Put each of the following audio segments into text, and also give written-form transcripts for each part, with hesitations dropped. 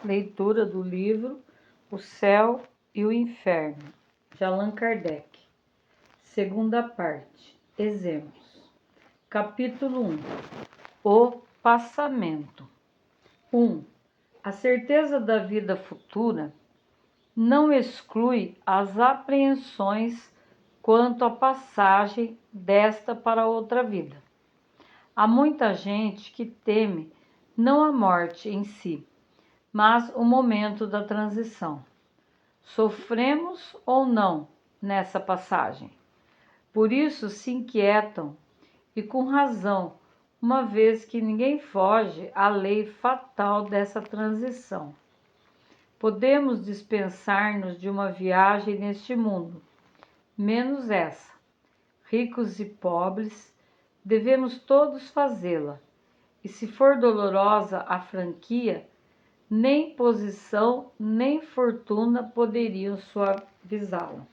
Leitura do livro O Céu e o Inferno, de Allan Kardec. Segunda parte. Exemplos. Capítulo 1. O passamento. 1. A certeza da vida futura não exclui as apreensões quanto à passagem desta para outra vida. Há muita gente que teme não a morte em si, mas o momento da transição. Sofremos ou não nessa passagem? Por isso se inquietam, e com razão, uma vez que ninguém foge à lei fatal dessa transição. Podemos dispensar-nos de uma viagem neste mundo, menos essa. Ricos e pobres, devemos todos fazê-la, e se for dolorosa a franquia, nem posição nem fortuna poderiam suavizá-la.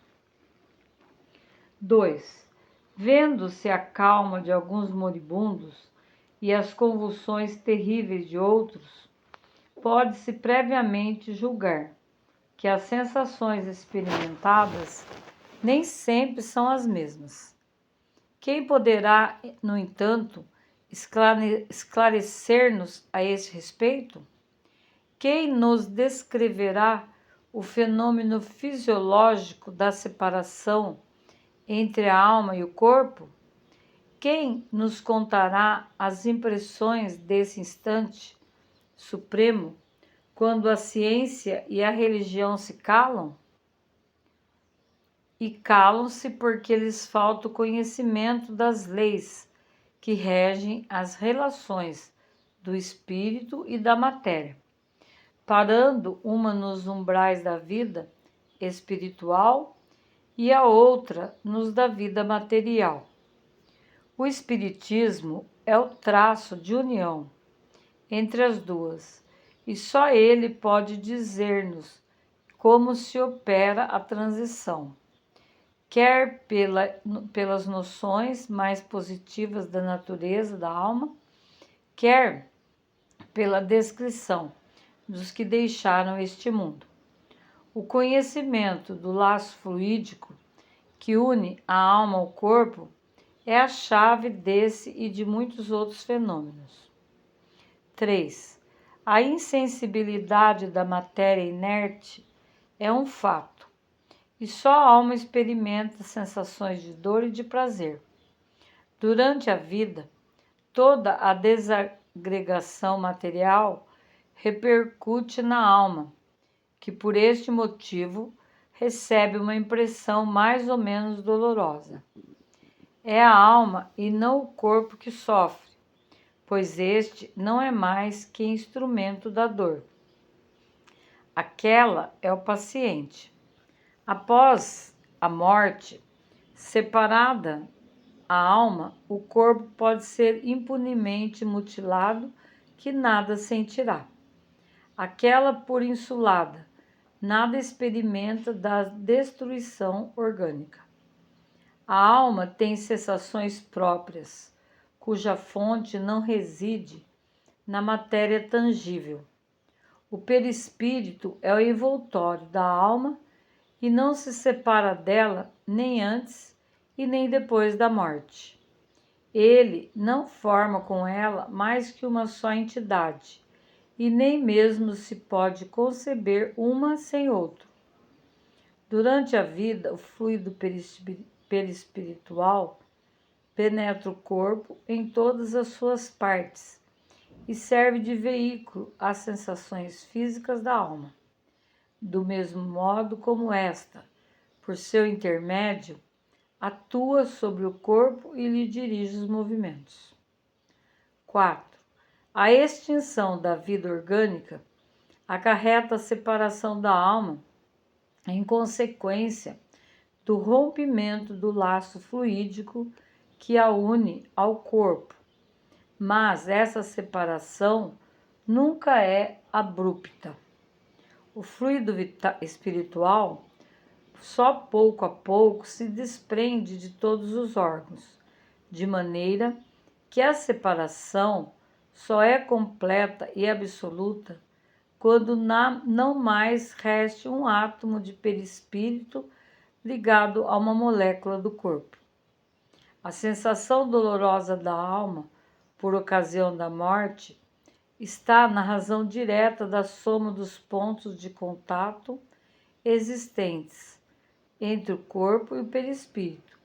2. Vendo-se a calma de alguns moribundos e as convulsões terríveis de outros, pode-se previamente julgar que as sensações experimentadas nem sempre são as mesmas. Quem poderá, no entanto, esclarecer-nos a esse respeito? Quem nos descreverá o fenômeno fisiológico da separação entre a alma e o corpo? Quem nos contará as impressões desse instante supremo, quando a ciência e a religião se calam? E calam-se porque lhes falta o conhecimento das leis que regem as relações do espírito e da matéria, parando uma nos umbrais da vida espiritual e a outra nos da vida material. O espiritismo é o traço de união entre as duas, e só ele pode dizer-nos como se opera a transição, quer pelas noções mais positivas da natureza da alma, quer pela descrição dos que deixaram este mundo. O conhecimento do laço fluídico que une a alma ao corpo é a chave desse e de muitos outros fenômenos. 3. A insensibilidade da matéria inerte é um fato, e só a alma experimenta sensações de dor e de prazer. Durante a vida, toda a desagregação material repercute na alma, que por este motivo recebe uma impressão mais ou menos dolorosa. É a alma e não o corpo que sofre, pois este não é mais que instrumento da dor. Aquela é o paciente. Após a morte, separada a alma, o corpo pode ser impunemente mutilado, que nada sentirá. Aquela por insulada, nada experimenta da destruição orgânica. A alma tem sensações próprias, cuja fonte não reside na matéria tangível. O perispírito é o envoltório da alma e não se separa dela nem antes e nem depois da morte. Ele não forma com ela mais que uma só entidade, e nem mesmo se pode conceber uma sem outro. Durante a vida, o fluido perispiritual penetra o corpo em todas as suas partes e serve de veículo às sensações físicas da alma, do mesmo modo como esta, por seu intermédio, atua sobre o corpo e lhe dirige os movimentos. 4. A extinção da vida orgânica acarreta a separação da alma em consequência do rompimento do laço fluídico que a une ao corpo. Mas essa separação nunca é abrupta. O fluido espiritual só pouco a pouco se desprende de todos os órgãos, de maneira que a separação só é completa e absoluta quando não mais reste um átomo de perispírito ligado a uma molécula do corpo. A sensação dolorosa da alma, por ocasião da morte, está na razão direta da soma dos pontos de contato existentes entre o corpo e o perispírito,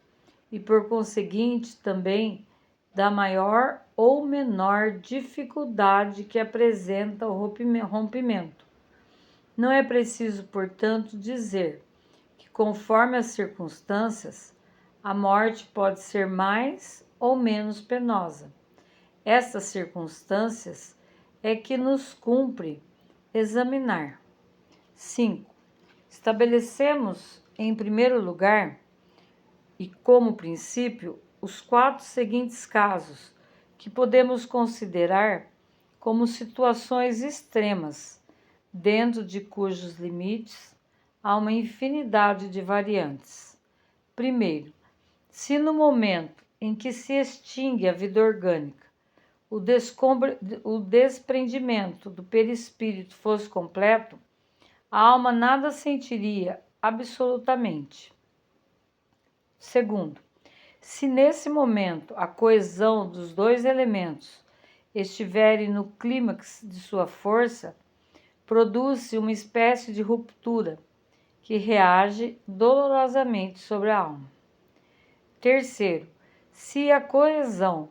e por conseguinte também da maior ou menor dificuldade que apresenta o rompimento. Não é preciso, portanto, dizer que, conforme as circunstâncias, a morte pode ser mais ou menos penosa. Estas circunstâncias é que nos cumpre examinar. 5. Estabelecemos, em primeiro lugar, e como princípio, os 4 seguintes casos, que podemos considerar como situações extremas, dentro de cujos limites há uma infinidade de variantes. Primeiro, se no momento em que se extingue a vida orgânica, o desprendimento do perispírito fosse completo, a alma nada sentiria absolutamente. Segundo, se nesse momento a coesão dos 2 elementos estiverem no clímax de sua força, produz-se uma espécie de ruptura que reage dolorosamente sobre a alma. Terceiro, se a coesão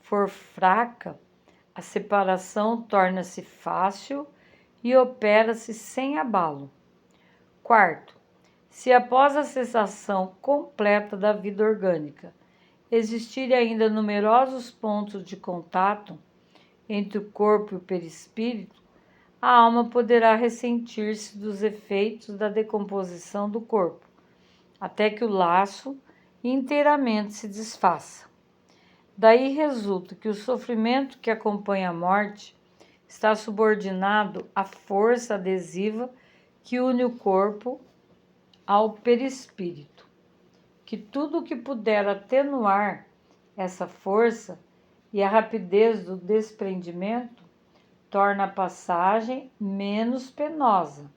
for fraca, a separação torna-se fácil e opera-se sem abalo. Quarto, se após a cessação completa da vida orgânica existirem ainda numerosos pontos de contato entre o corpo e o perispírito, a alma poderá ressentir-se dos efeitos da decomposição do corpo, até que o laço inteiramente se desfaça. Daí resulta que o sofrimento que acompanha a morte está subordinado à força adesiva que une o corpo ao perispírito, que tudo o que puder atenuar essa força e a rapidez do desprendimento torna a passagem menos penosa,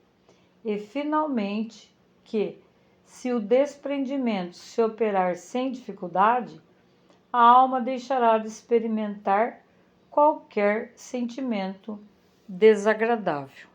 e finalmente que, se o desprendimento se operar sem dificuldade, a alma deixará de experimentar qualquer sentimento desagradável.